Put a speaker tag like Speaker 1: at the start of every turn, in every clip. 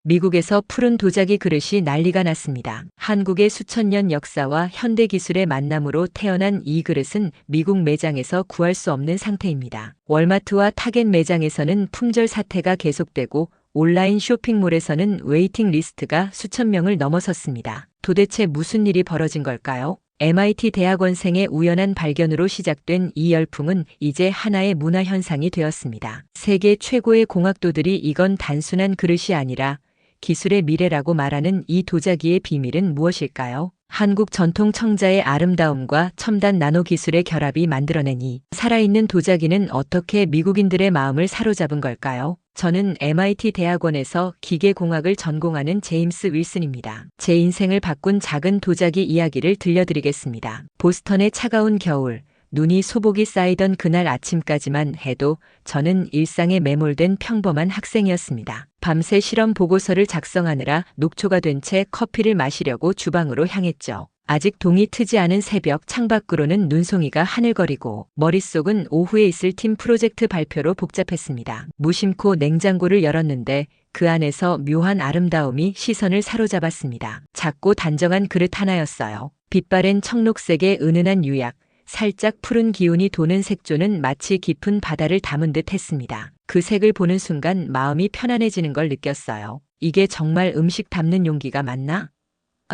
Speaker 1: 미국에서 푸른 도자기 그릇이 난리가 났습니다. 한국의 수천 년 역사와 현대 기술의 만남으로 태어난 이 그릇은 미국 매장에서 구할 수 없는 상태입니다. 월마트와 타겟 매장에서는 품절 사태가 계속되고 온라인 쇼핑몰에서는 웨이팅 리스트가 수천 명을 넘어섰습니다. 도대체 무슨 일이 벌어진 걸까요? MIT 대학원생의 우연한 발견으로 시작된 이 열풍은 이제 하나의 문화 현상이 되었습니다. 세계 최고의 공학도들이 이건 단순한 그릇이 아니라 기술의 미래라고 말하는 이 도자기의 비밀은 무엇일까요? 한국 전통 청자의 아름다움과 첨단 나노 기술의 결합이 만들어낸 이 살아있는 도자기는 어떻게 미국인들의 마음을 사로잡은 걸까요? 저는 MIT 대학원에서 기계공학을 전공하는 제임스 윌슨입니다. 제 인생을 바꾼 작은 도자기 이야기를 들려드리겠습니다. 보스턴의 차가운 겨울, 눈이 소복이 쌓이던 그날 아침까지만 해도 저는 일상에 매몰된 평범한 학생이었습니다. 밤새 실험 보고서를 작성하느라 녹초가 된 채 커피를 마시려고 주방으로 향했죠. 아직 동이 트지 않은 새벽 창밖으로는 눈송이가 하늘거리고 머릿속은 오후에 있을 팀 프로젝트 발표로 복잡했습니다. 무심코 냉장고를 열었는데 그 안에서 묘한 아름다움이 시선을 사로잡았습니다. 작고 단정한 그릇 하나였어요. 빛바랜 청록색의 은은한 유약, 살짝 푸른 기운이 도는 색조는 마치 깊은 바다를 담은 듯 했습니다. 그 색을 보는 순간 마음이 편안해지는 걸 느꼈어요. 이게 정말 음식 담는 용기가 맞나?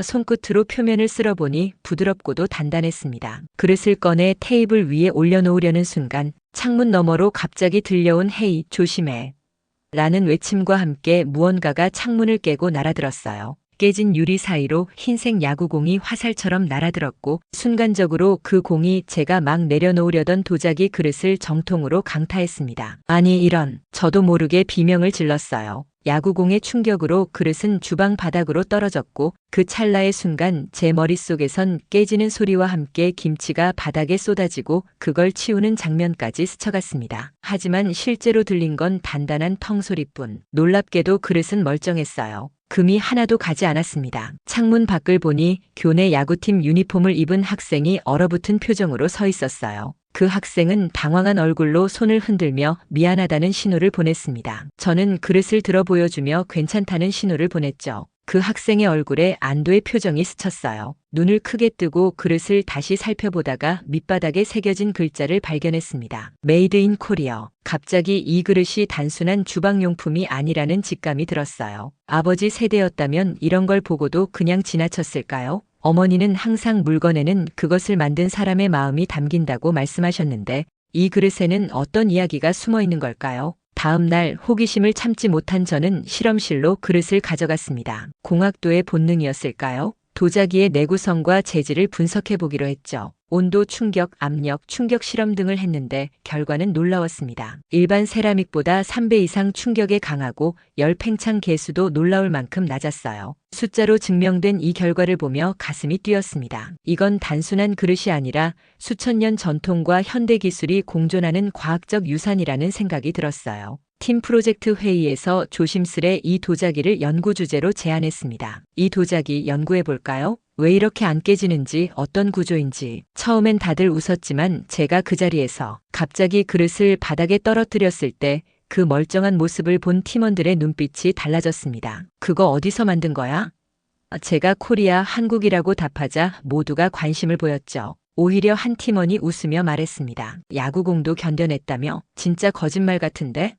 Speaker 1: 손끝으로 표면을 쓸어보니 부드럽고도 단단했습니다. 그릇을 꺼내 테이블 위에 올려놓으려는 순간 창문 너머로 갑자기 들려온 "헤이, 조심해" 라는 외침과 함께 무언가가 창문을 깨고 날아들었어요. 깨진 유리 사이로 흰색 야구공이 화살처럼 날아들었고 순간적으로 그 공이 제가 막 내려놓으려던 도자기 그릇을 정통으로 강타했습니다. 아니 이런, 저도 모르게 비명을 질렀어요. 야구공의 충격으로 그릇은 주방 바닥으로 떨어졌고 그 찰나의 순간 제 머릿속에선 깨지는 소리와 함께 김치가 바닥에 쏟아지고 그걸 치우는 장면까지 스쳐갔습니다. 하지만 실제로 들린 건 단단한 텅 소리뿐. 놀랍게도 그릇은 멀쩡했어요. 금이 하나도 가지 않았습니다. 창문 밖을 보니 교내 야구팀 유니폼을 입은 학생이 얼어붙은 표정으로 서 있었어요. 그 학생은 당황한 얼굴로 손을 흔들며 미안하다는 신호를 보냈습니다. 저는 그릇을 들어 보여주며 괜찮다는 신호를 보냈죠. 그 학생의 얼굴에 안도의 표정이 스쳤어요. 눈을 크게 뜨고 그릇을 다시 살펴보다가 밑바닥에 새겨진 글자를 발견했습니다. 메이드 인 코리아. 갑자기 이 그릇이 단순한 주방용품이 아니라는 직감이 들었어요. 아버지 세대였다면 이런 걸 보고도 그냥 지나쳤을까요? 어머니는 항상 물건에는 그것을 만든 사람의 마음이 담긴다고 말씀하셨는데 이 그릇에는 어떤 이야기가 숨어 있는 걸까요? 다음 날 호기심을 참지 못한 저는 실험실로 그릇을 가져갔습니다. 공학도의 본능이었을까요? 도자기의 내구성과 재질을 분석해 보기로 했죠. 온도 충격, 압력, 충격 실험 등을 했는데 결과는 놀라웠습니다. 일반 세라믹보다 3배 이상 충격에 강하고 열 팽창 계수도 놀라울 만큼 낮았어요. 숫자로 증명된 이 결과를 보며 가슴이 뛰었습니다. 이건 단순한 그릇이 아니라 수천 년 전통과 현대 기술이 공존하는 과학적 유산이라는 생각이 들었어요. 팀 프로젝트 회의에서 조심스레 이 도자기를 연구 주제로 제안했습니다. 이 도자기 연구해 볼까요? 왜 이렇게 안 깨지는지, 어떤 구조인지. 처음엔 다들 웃었지만 제가 그 자리에서 갑자기 그릇을 바닥에 떨어뜨렸을 때 그 멀쩡한 모습을 본 팀원들의 눈빛이 달라졌습니다. 그거 어디서 만든 거야? 제가 코리아, 한국이라고 답하자 모두가 관심을 보였죠. 오히려 한 팀원이 웃으며 말했습니다. 야구공도 견뎌냈다며? 진짜 거짓말 같은데?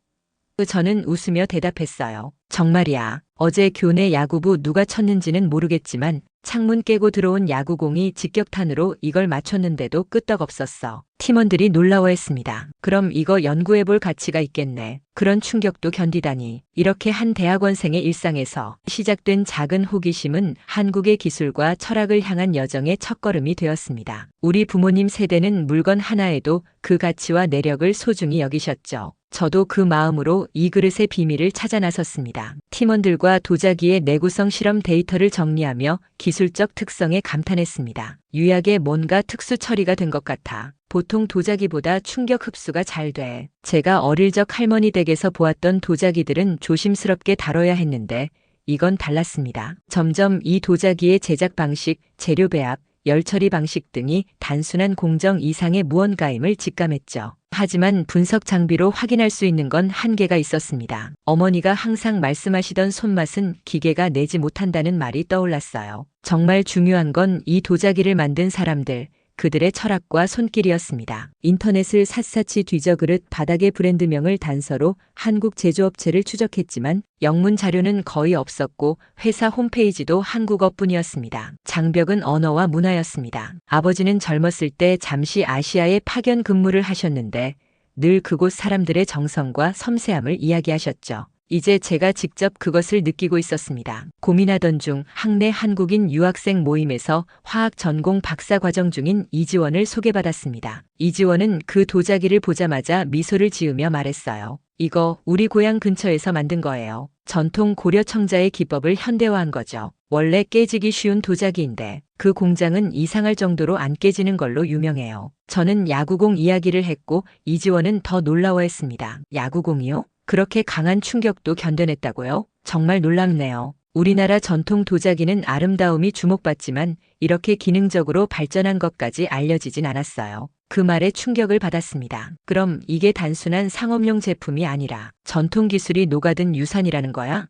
Speaker 1: 저는 웃으며 대답했어요. 정말이야. 어제 교내 야구부 누가 쳤는지는 모르겠지만 창문 깨고 들어온 야구공이 직격탄으로 이걸 맞췄는데도 끄떡없었어. 팀원들이 놀라워했습니다. 그럼 이거 연구해볼 가치가 있겠네. 그런 충격도 견디다니. 이렇게 한 대학원생의 일상에서 시작된 작은 호기심은 한국의 기술과 철학을 향한 여정의 첫걸음이 되었습니다. 우리 부모님 세대는 물건 하나에도 그 가치와 내력을 소중히 여기셨죠. 저도 그 마음으로 이 그릇의 비밀을 찾아 나섰습니다. 팀원들과 도자기의 내구성 실험 데이터를 정리하며 기술적 특성에 감탄했습니다. 유약에 뭔가 특수 처리가 된 것 같아. 보통 도자기보다 충격 흡수가 잘 돼. 제가 어릴 적 할머니 댁에서 보았던 도자기들은 조심스럽게 다뤄야 했는데 이건 달랐습니다. 점점 이 도자기의 제작 방식, 재료 배합, 열처리 방식 등이 단순한 공정 이상의 무언가임을 직감했죠. 하지만 분석 장비로 확인할 수 있는 건 한계가 있었습니다. 어머니가 항상 말씀하시던 손맛은 기계가 내지 못한다는 말이 떠올랐어요. 정말 중요한 건 이 도자기를 만든 사람들, 그들의 철학과 손길이었습니다. 인터넷을 샅샅이 뒤져그릇 바닥의 브랜드명을 단서로 한국 제조업체를 추적했지만 영문 자료는 거의 없었고 회사 홈페이지도 한국어뿐이었습니다. 장벽은 언어와 문화였습니다. 아버지는 젊었을 때 잠시 아시아에 파견 근무를 하셨는데 늘 그곳 사람들의 정성과 섬세함을 이야기하셨죠. 이제 제가 직접 그것을 느끼고 있었습니다. 고민하던 중 학내 한국인 유학생 모임에서 화학 전공 박사 과정 중인 이지원을 소개받았습니다. 이지원은 그 도자기를 보자마자 미소를 지으며 말했어요. 이거 우리 고향 근처에서 만든 거예요. 전통 고려 청자의 기법을 현대화한 거죠. 원래 깨지기 쉬운 도자기인데 그 공장은 이상할 정도로 안 깨지는 걸로 유명해요. 저는 야구공 이야기를 했고 이지원은 더 놀라워했습니다. 야구공이요? 그렇게 강한 충격도 견뎌냈다고요? 정말 놀랍네요. 우리나라 전통 도자기는 아름다움이 주목받지만 이렇게 기능적으로 발전한 것까지 알려지진 않았어요. 그 말에 충격을 받았습니다. 그럼 이게 단순한 상업용 제품이 아니라 전통 기술이 녹아든 유산이라는 거야?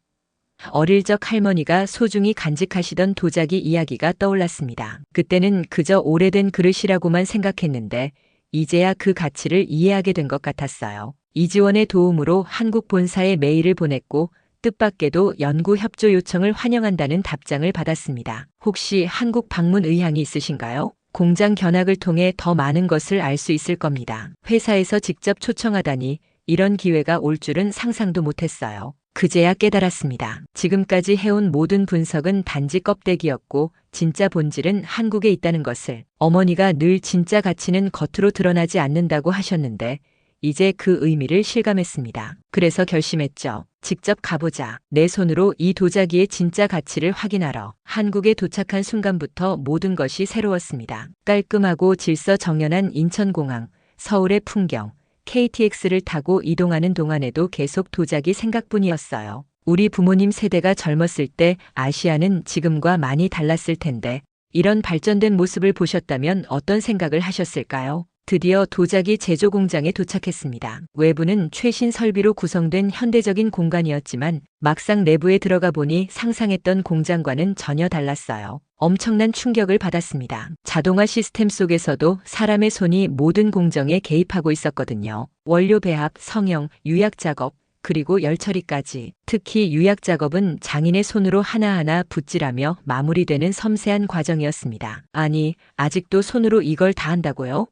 Speaker 1: 어릴 적 할머니가 소중히 간직하시던 도자기 이야기가 떠올랐습니다. 그때는 그저 오래된 그릇이라고만 생각했는데 이제야 그 가치를 이해하게 된 것 같았어요. 이지원의 도움으로 한국 본사에 메일을 보냈고 뜻밖에도 연구 협조 요청을 환영한다는 답장을 받았습니다. 혹시 한국 방문 의향이 있으신가요? 공장 견학을 통해 더 많은 것을 알 수 있을 겁니다. 회사에서 직접 초청하다니 이런 기회가 올 줄은 상상도 못했어요. 그제야 깨달았습니다. 지금까지 해온 모든 분석은 단지 껍데기였고 진짜 본질은 한국에 있다는 것을. 어머니가 늘 진짜 가치는 겉으로 드러나지 않는다고 하셨는데 이제 그 의미를 실감했습니다. 그래서 결심했죠. 직접 가보자. 내 손으로 이 도자기의 진짜 가치를 확인하러. 한국에 도착한 순간부터 모든 것이 새로웠습니다. 깔끔하고 질서 정연한 인천공항, 서울의 풍경, KTX를 타고 이동하는 동안에도 계속 도자기 생각뿐이었어요. 우리 부모님 세대가 젊었을 때 아시아는 지금과 많이 달랐을 텐데 이런 발전된 모습을 보셨다면 어떤 생각을 하셨을까요? 드디어 도자기 제조 공장에 도착했습니다. 외부는 최신 설비로 구성된 현대적인 공간이었지만 막상 내부에 들어가 보니 상상했던 공장과는 전혀 달랐어요. 엄청난 충격을 받았습니다. 자동화 시스템 속에서도 사람의 손이 모든 공정에 개입하고 있었거든요. 원료 배합, 성형, 유약 작업, 그리고 열처리까지. 특히 유약 작업은 장인의 손으로 하나하나 붓질하며 마무리되는 섬세한 과정이었습니다. 아니, 아직도 손으로 이걸 다 한다고요?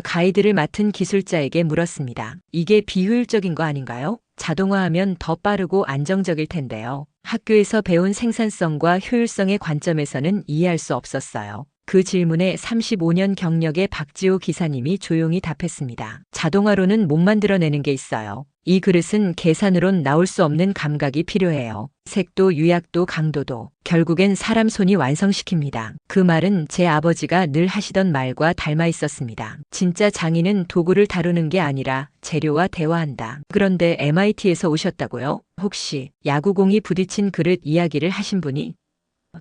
Speaker 1: 가이드를 맡은 기술자에게 물었습니다. 이게 비효율적인 거 아닌가요? 자동화하면 더 빠르고 안정적일 텐데요. 학교에서 배운 생산성과 효율성의 관점에서는 이해할 수 없었어요. 그 질문에 35년 경력의 박지호 기사님이 조용히 답했습니다. 자동화로는 못 만들어내는 게 있어요. 이 그릇은 계산으론 나올 수 없는 감각이 필요해요. 색도 유약도 강도도 결국엔 사람 손이 완성시킵니다. 그 말은 제 아버지가 늘 하시던 말과 닮아 있었습니다. 진짜 장인은 도구를 다루는 게 아니라 재료와 대화한다. 그런데 MIT에서 오셨다고요? 혹시 야구공이 부딪힌 그릇 이야기를 하신 분이?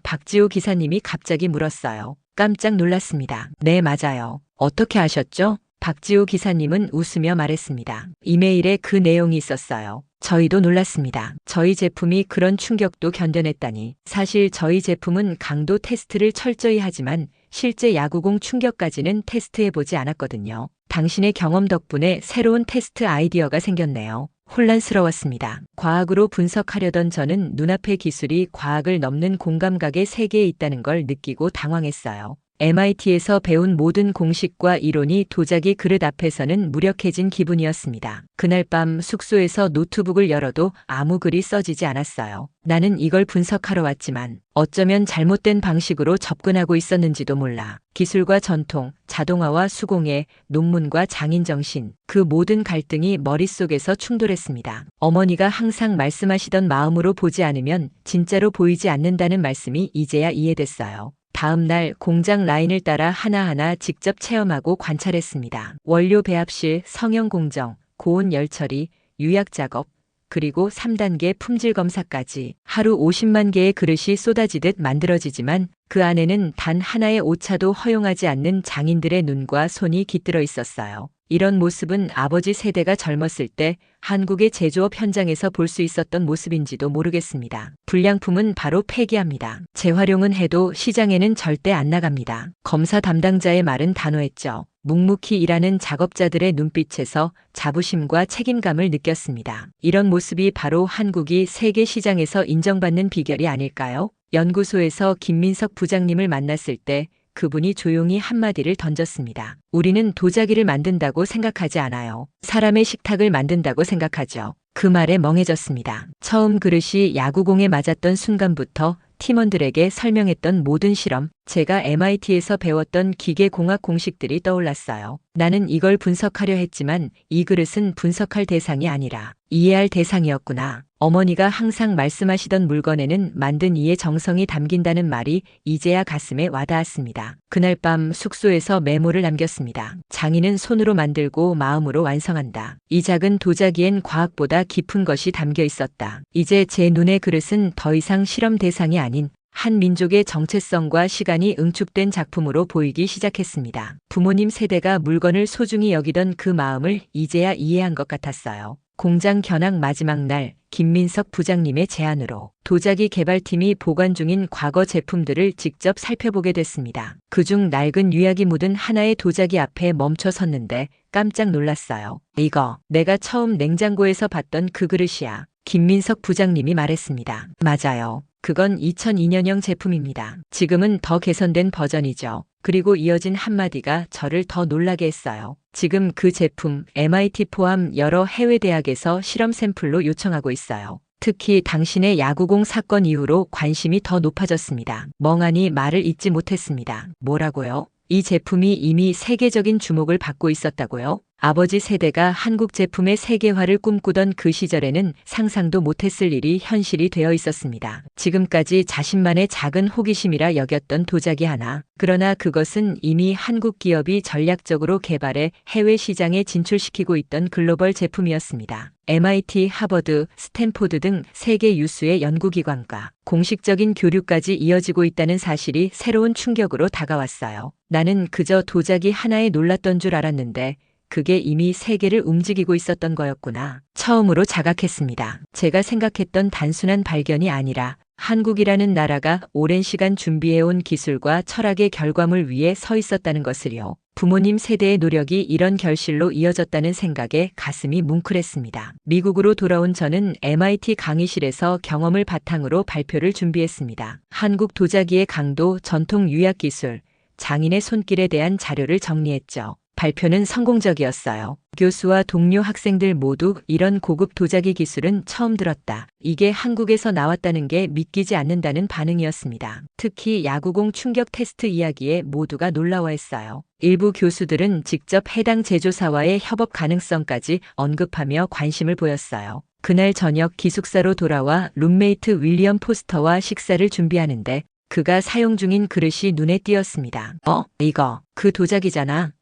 Speaker 1: 박지호 기사님이 갑자기 물었어요. 깜짝 놀랐습니다. 네, 맞아요. 어떻게 아셨죠? 박지호 기사님은 웃으며 말했습니다. 이메일에 그 내용이 있었어요. 저희도 놀랐습니다. 저희 제품이 그런 충격도 견뎌냈다니. 사실 저희 제품은 강도 테스트를 철저히 하지만 실제 야구공 충격까지는 테스트해보지 않았거든요. 당신의 경험 덕분에 새로운 테스트 아이디어가 생겼네요. 혼란스러웠습니다. 과학으로 분석하려던 저는 눈앞의 기술이 과학을 넘는 공감각의 세계에 있다는 걸 느끼고 당황했어요. MIT에서 배운 모든 공식과 이론이 도자기 그릇 앞에서는 무력해진 기분이었습니다. 그날 밤 숙소에서 노트북을 열어도 아무 글이 써지지 않았어요. 나는 이걸 분석하러 왔지만 어쩌면 잘못된 방식으로 접근하고 있었는지도 몰라. 기술과 전통, 자동화와 수공예, 논문과 장인정신, 그 모든 갈등이 머릿속에서 충돌했습니다. 어머니가 항상 말씀하시던 마음으로 보지 않으면 진짜로 보이지 않는다는 말씀이 이제야 이해됐어요. 다음 날 공장 라인을 따라 하나하나 직접 체험하고 관찰했습니다. 원료 배합실, 성형 공정, 고온 열처리, 유약 작업, 그리고 3단계 품질 검사까지 하루 50만 개의 그릇이 쏟아지듯 만들어지지만 그 안에는 단 하나의 오차도 허용하지 않는 장인들의 눈과 손이 깃들어 있었어요. 이런 모습은 아버지 세대가 젊었을 때 한국의 제조업 현장에서 볼 수 있었던 모습인지도 모르겠습니다. 불량품은 바로 폐기합니다. 재활용은 해도 시장에는 절대 안 나갑니다. 검사 담당자의 말은 단호했죠. 묵묵히 일하는 작업자들의 눈빛에서 자부심과 책임감을 느꼈습니다. 이런 모습이 바로 한국이 세계 시장에서 인정받는 비결이 아닐까요? 연구소에서 김민석 부장님을 만났을 때 그분이 조용히 한마디를 던졌습니다. 우리는 도자기를 만든다고 생각하지 않아요. 사람의 식탁을 만든다고 생각하죠. 그 말에 멍해졌습니다. 처음 그릇이 야구공에 맞았던 순간부터 팀원들에게 설명했던 모든 실험, 제가 MIT에서 배웠던 기계공학 공식들이 떠올랐어요. 나는 이걸 분석하려 했지만 이 그릇은 분석할 대상이 아니라 이해할 대상이었구나. 어머니가 항상 말씀하시던 물건에는 만든 이의 정성이 담긴다는 말이 이제야 가슴에 와닿았습니다. 그날 밤 숙소에서 메모를 남겼습니다. 장인은 손으로 만들고 마음으로 완성한다. 이 작은 도자기엔 과학보다 깊은 것이 담겨 있었다. 이제 제 눈의 그릇은 더 이상 실험 대상이 아닌 한 민족의 정체성과 시간이 응축된 작품으로 보이기 시작했습니다. 부모님 세대가 물건을 소중히 여기던 그 마음을 이제야 이해한 것 같았어요. 공장 견학 마지막 날 김민석 부장님의 제안으로 도자기 개발팀이 보관 중인 과거 제품들을 직접 살펴보게 됐습니다. 그중 낡은 유약이 묻은 하나의 도자기 앞에 멈춰 섰는데 깜짝 놀랐어요. 이거 내가 처음 냉장고에서 봤던 그 그릇이야. 김민석 부장님이 말했습니다. 맞아요. 그건 2002년형 제품입니다. 지금은 더 개선된 버전이죠. 그리고 이어진 한마디가 저를 더 놀라게 했어요. 지금 그 제품 MIT 포함 여러 해외 대학에서 실험 샘플로 요청하고 있어요. 특히 당신의 야구공 사건 이후로 관심이 더 높아졌습니다. 멍하니 말을 잇지 못했습니다. 뭐라고요? 이 제품이 이미 세계적인 주목을 받고 있었다고요? 아버지 세대가 한국 제품의 세계화를 꿈꾸던 그 시절에는 상상도 못했을 일이 현실이 되어 있었습니다. 지금까지 자신만의 작은 호기심이라 여겼던 도자기 하나. 그러나 그것은 이미 한국 기업이 전략적으로 개발해 해외 시장에 진출시키고 있던 글로벌 제품이었습니다. MIT, 하버드, 스탠포드 등 세계 유수의 연구기관과 공식적인 교류까지 이어지고 있다는 사실이 새로운 충격으로 다가왔어요. 나는 그저 도자기 하나에 놀랐던 줄 알았는데 그게 이미 세계를 움직이고 있었던 거였구나. 처음으로 자각했습니다. 제가 생각했던 단순한 발견이 아니라 한국이라는 나라가 오랜 시간 준비해온 기술과 철학의 결과물 위에 서 있었다는 것을요. 부모님 세대의 노력이 이런 결실로 이어졌다는 생각에 가슴이 뭉클했습니다. 미국으로 돌아온 저는 MIT 강의실에서 경험을 바탕으로 발표를 준비했습니다. 한국 도자기의 강도, 전통 유약 기술, 장인의 손길에 대한 자료를 정리했죠. 발표는 성공적이었어요. 교수와 동료 학생들 모두 이런 고급 도자기 기술은 처음 들었다. 이게 한국에서 나왔다는 게 믿기지 않는다는 반응이었습니다. 특히 야구공 충격 테스트 이야기에 모두가 놀라워했어요. 일부 교수들은 직접 해당 제조사와의 협업 가능성까지 언급하며 관심을 보였어요. 그날 저녁 기숙사로 돌아와 룸메이트 윌리엄 포스터와 식사를 준비하는데 그가 사용 중인 그릇이 눈에 띄었습니다. 이거 그 도자기잖아.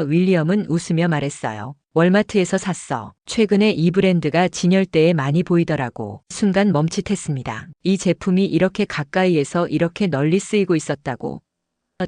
Speaker 1: 윌리엄은 웃으며 말했어요. 월마트에서 샀어. 최근에 이 브랜드가 진열대에 많이 보이더라고. 순간 멈칫했습니다. 이 제품이 이렇게 가까이에서 이렇게 널리 쓰이고 있었다고.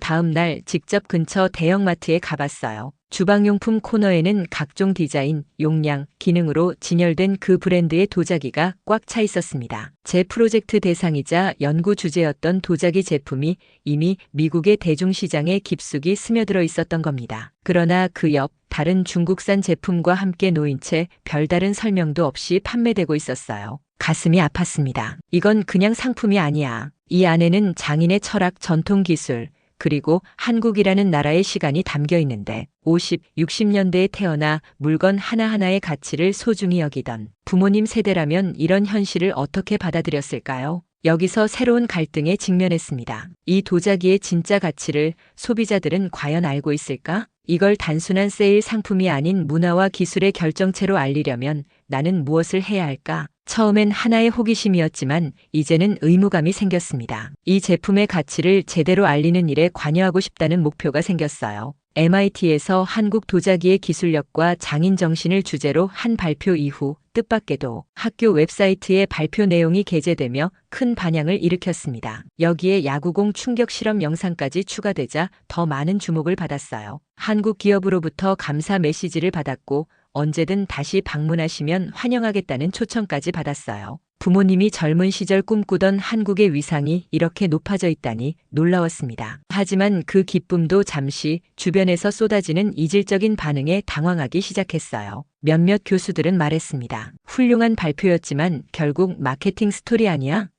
Speaker 1: 다음 날 직접 근처 대형마트에 가봤어요. 주방용품 코너에는 각종 디자인, 용량, 기능으로 진열된 그 브랜드의 도자기가 꽉 차 있었습니다. 제 프로젝트 대상이자 연구 주제였던 도자기 제품이 이미 미국의 대중시장에 깊숙이 스며들어 있었던 겁니다. 그러나 그 옆 다른 중국산 제품과 함께 놓인 채 별다른 설명도 없이 판매되고 있었어요. 가슴이 아팠습니다. 이건 그냥 상품이 아니야. 이 안에는 장인의 철학, 전통 기술, 그리고 한국이라는 나라의 시간이 담겨 있는데 50, 60년대에 태어나 물건 하나하나의 가치를 소중히 여기던 부모님 세대라면 이런 현실을 어떻게 받아들였을까요? 여기서 새로운 갈등에 직면했습니다. 이 도자기의 진짜 가치를 소비자들은 과연 알고 있을까? 이걸 단순한 세일 상품이 아닌 문화와 기술의 결정체로 알리려면 나는 무엇을 해야 할까? 처음엔 하나의 호기심이었지만 이제는 의무감이 생겼습니다. 이 제품의 가치를 제대로 알리는 일에 관여하고 싶다는 목표가 생겼어요. MIT에서 한국 도자기의 기술력과 장인 정신을 주제로 한 발표 이후 뜻밖에도 학교 웹사이트에 발표 내용이 게재되며 큰 반향을 일으켰습니다. 여기에 야구공 충격 실험 영상까지 추가되자 더 많은 주목을 받았어요. 한국 기업으로부터 감사 메시지를 받았고 언제든 다시 방문하시면 환영하겠다는 초청까지 받았어요. 부모님이 젊은 시절 꿈꾸던 한국의 위상이 이렇게 높아져 있다니 놀라웠습니다. 하지만 그 기쁨도 잠시 주변에서 쏟아지는 이질적인 반응에 당황하기 시작했어요. 몇몇 교수들은 말했습니다. 훌륭한 발표였지만 결국 마케팅 스토리 아니야?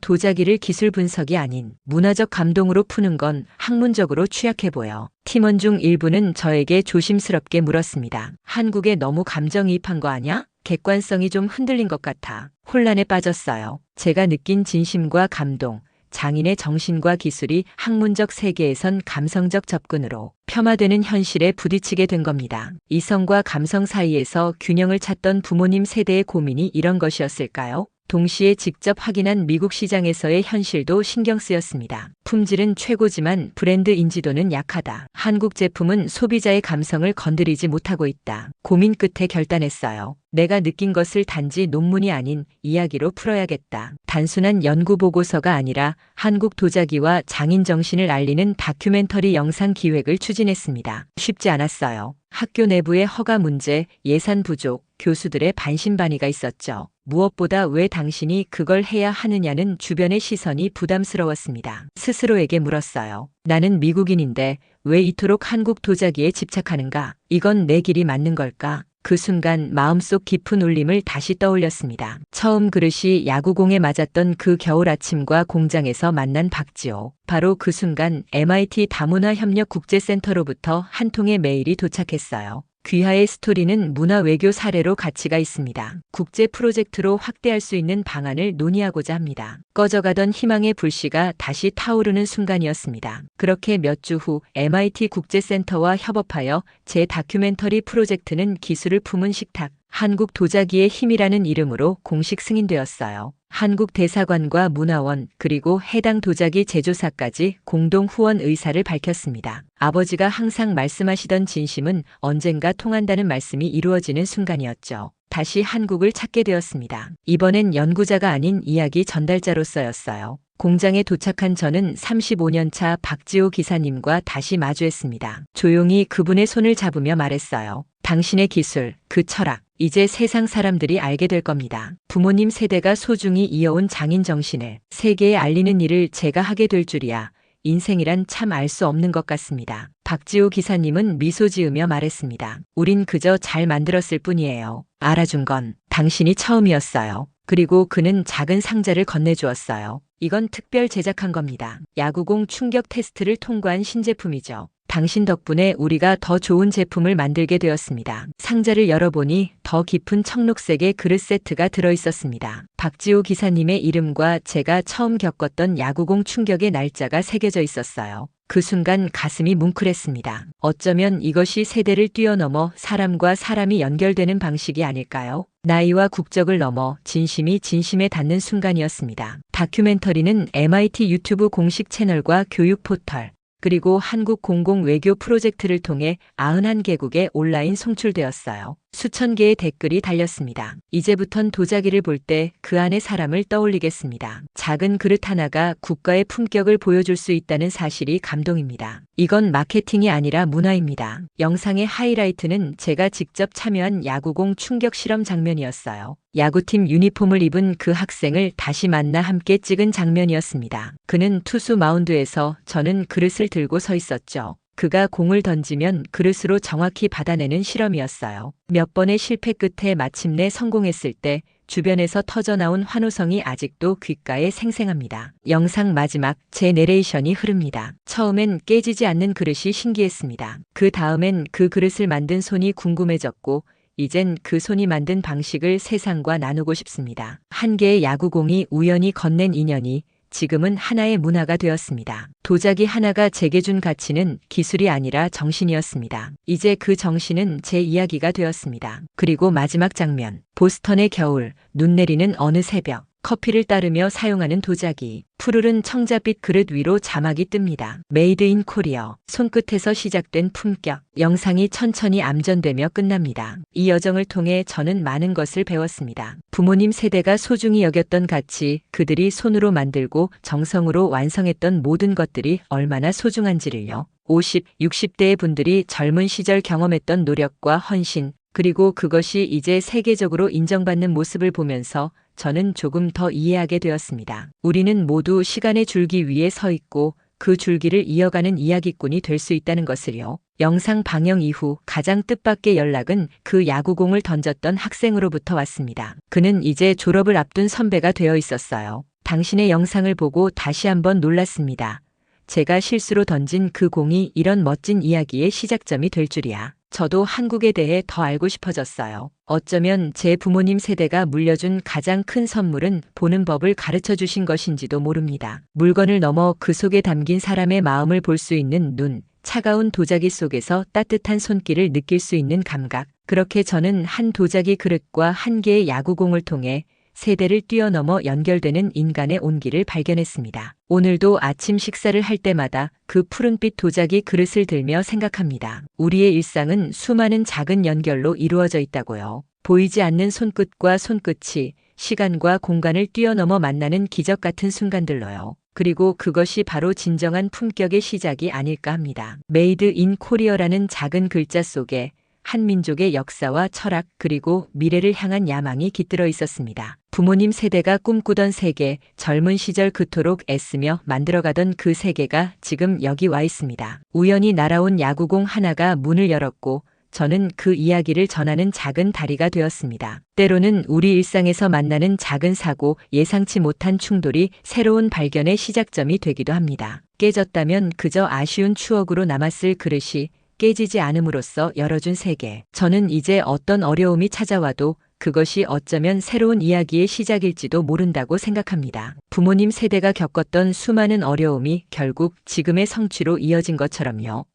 Speaker 1: 도자기를 기술 분석이 아닌 문화적 감동으로 푸는 건 학문적으로 취약해 보여. 팀원 중 일부는 저에게 조심스럽게 물었습니다. 한국에 너무 감정이입한 거 아냐? 객관성이 좀 흔들린 것 같아. 혼란에 빠졌어요. 제가 느낀 진심과 감동, 장인의 정신과 기술이 학문적 세계에선 감성적 접근으로 폄하되는 현실에 부딪히게 된 겁니다. 이성과 감성 사이에서 균형을 찾던 부모님 세대의 고민이 이런 것이었을까요? 동시에 직접 확인한 미국 시장에서의 현실도 신경 쓰였습니다. 품질은 최고지만 브랜드 인지도는 약하다. 한국 제품은 소비자의 감성을 건드리지 못하고 있다. 고민 끝에 결단했어요. 내가 느낀 것을 단지 논문이 아닌 이야기로 풀어야겠다. 단순한 연구 보고서가 아니라 한국 도자기와 장인 정신을 알리는 다큐멘터리 영상 기획을 추진했습니다. 쉽지 않았어요. 학교 내부의 허가 문제, 예산 부족, 교수들의 반신반의가 있었죠. 무엇보다 왜 당신이 그걸 해야 하느냐는 주변의 시선이 부담스러웠습니다. 스스로에게 물었어요. 나는 미국인인데 왜 이토록 한국 도자기에 집착하는가? 이건 내 길이 맞는 걸까? 그 순간 마음속 깊은 울림을 다시 떠올렸습니다. 처음 그릇이 야구공에 맞았던 그 겨울 아침과 공장에서 만난 박지호. 바로 그 순간 MIT 다문화협력국제센터로부터 한 통의 메일이 도착했어요. 귀하의 스토리는 문화 외교 사례로 가치가 있습니다. 국제 프로젝트로 확대할 수 있는 방안을 논의하고자 합니다. 꺼져가던 희망의 불씨가 다시 타오르는 순간이었습니다. 그렇게 몇 주 후 MIT 국제센터와 협업하여 제 다큐멘터리 프로젝트는 기술을 품은 식탁, 한국 도자기의 힘이라는 이름으로 공식 승인되었어요. 한국 대사관과 문화원 그리고 해당 도자기 제조사까지 공동 후원 의사를 밝혔습니다. 아버지가 항상 말씀하시던 진심은 언젠가 통한다는 말씀이 이루어지는 순간이었죠. 다시 한국을 찾게 되었습니다. 이번엔 연구자가 아닌 이야기 전달자로서였어요. 공장에 도착한 저는 35년 차 박지호 기사님과 다시 마주했습니다. 조용히 그분의 손을 잡으며 말했어요. 당신의 기술, 그 철학, 이제 세상 사람들이 알게 될 겁니다. 부모님 세대가 소중히 이어온 장인 정신을 세계에 알리는 일을 제가 하게 될 줄이야. 인생이란 참 알 수 없는 것 같습니다. 박지호 기사님은 미소 지으며 말했습니다. 우린 그저 잘 만들었을 뿐이에요. 알아준 건 당신이 처음이었어요. 그리고 그는 작은 상자를 건네주었어요. 이건 특별 제작한 겁니다. 야구공 충격 테스트를 통과한 신제품이죠. 당신 덕분에 우리가 더 좋은 제품을 만들게 되었습니다. 상자를 열어보니 더 깊은 청록색의 그릇 세트가 들어있었습니다. 박지호 기사님의 이름과 제가 처음 겪었던 야구공 충격의 날짜가 새겨져 있었어요. 그 순간 가슴이 뭉클했습니다. 어쩌면 이것이 세대를 뛰어넘어 사람과 사람이 연결되는 방식이 아닐까요? 나이와 국적을 넘어 진심이 진심에 닿는 순간이었습니다. 다큐멘터리는 MIT 유튜브 공식 채널과 교육 포털, 그리고 한국 공공 외교 프로젝트를 통해 91개국에 온라인 송출되었어요. 수천 개의 댓글이 달렸습니다. 이제부턴 도자기를 볼 때 그 안의 사람을 떠올리겠습니다. 작은 그릇 하나가 국가의 품격을 보여줄 수 있다는 사실이 감동입니다. 이건 마케팅이 아니라 문화입니다. 영상의 하이라이트는 제가 직접 참여한 야구공 충격 실험 장면이었어요. 야구팀 유니폼을 입은 그 학생을 다시 만나 함께 찍은 장면이었습니다. 그는 투수 마운드에서 저는 그릇을 들고 서 있었죠. 그가 공을 던지면 그릇으로 정확히 받아내는 실험이었어요. 몇 번의 실패 끝에 마침내 성공했을 때 주변에서 터져나온 환호성이 아직도 귓가에 생생합니다. 영상 마지막 제 내레이션이 흐릅니다. 처음엔 깨지지 않는 그릇이 신기했습니다. 그 다음엔 그 그릇을 만든 손이 궁금해졌고 이젠 그 손이 만든 방식을 세상과 나누고 싶습니다. 한 개의 야구공이 우연히 건넨 인연이 지금은 하나의 문화가 되었습니다. 도자기 하나가 제게 준 가치는 기술이 아니라 정신이었습니다. 이제 그 정신은 제 이야기가 되었습니다. 그리고 마지막 장면. 보스턴의 겨울, 눈 내리는 어느 새벽, 커피를 따르며 사용하는 도자기, 푸르른 청자빛 그릇 위로 자막이 뜹니다. 메이드 인 코리어. 손끝에서 시작된 품격. 영상이 천천히 암전되며 끝납니다. 이 여정을 통해 저는 많은 것을 배웠습니다. 부모님 세대가 소중히 여겼던 가치, 그들이 손으로 만들고 정성으로 완성했던 모든 것들이 얼마나 소중한지를요. 50, 60대의 분들이 젊은 시절 경험했던 노력과 헌신, 그리고 그것이 이제 세계적으로 인정받는 모습을 보면서 저는 조금 더 이해하게 되었습니다. 우리는 모두 시간의 줄기 위에 서 있고 그 줄기를 이어가는 이야기꾼이 될 수 있다는 것을요. 영상 방영 이후 가장 뜻밖의 연락은 그 야구공을 던졌던 학생으로부터 왔습니다. 그는 이제 졸업을 앞둔 선배가 되어 있었어요. 당신의 영상을 보고 다시 한번 놀랐습니다. 제가 실수로 던진 그 공이 이런 멋진 이야기의 시작점이 될 줄이야. 저도 한국에 대해 더 알고 싶어졌어요. 어쩌면 제 부모님 세대가 물려준 가장 큰 선물은 보는 법을 가르쳐 주신 것인지도 모릅니다. 물건을 넘어 그 속에 담긴 사람의 마음을 볼 수 있는 눈, 차가운 도자기 속에서 따뜻한 손길을 느낄 수 있는 감각. 그렇게 저는 한 도자기 그릇과 한 개의 야구공을 통해 세대를 뛰어넘어 연결되는 인간의 온기를 발견했습니다. 오늘도 아침 식사를 할 때마다 그 푸른빛 도자기 그릇을 들며 생각합니다. 우리의 일상은 수많은 작은 연결로 이루어져 있다고요. 보이지 않는 손끝과 손끝이 시간과 공간을 뛰어넘어 만나는 기적 같은 순간들로요. 그리고 그것이 바로 진정한 품격의 시작이 아닐까 합니다. 메이드 인 코리어라는 작은 글자 속에 한 민족의 역사와 철학 그리고 미래를 향한 야망이 깃들어 있었습니다. 부모님 세대가 꿈꾸던 세계, 젊은 시절 그토록 애쓰며 만들어가던 그 세계가 지금 여기 와 있습니다. 우연히 날아온 야구공 하나가 문을 열었고 저는 그 이야기를 전하는 작은 다리가 되었습니다. 때로는 우리 일상에서 만나는 작은 사고, 예상치 못한 충돌이 새로운 발견의 시작점이 되기도 합니다. 깨졌다면 그저 아쉬운 추억으로 남았을 그릇이 깨지지 않음으로써 열어준 세계. 저는 이제 어떤 어려움이 찾아와도 그것이 어쩌면 새로운 이야기의 시작일지도 모른다고 생각합니다. 부모님 세대가 겪었던 수많은 어려움이 결국 지금의 성취로 이어진 것처럼요.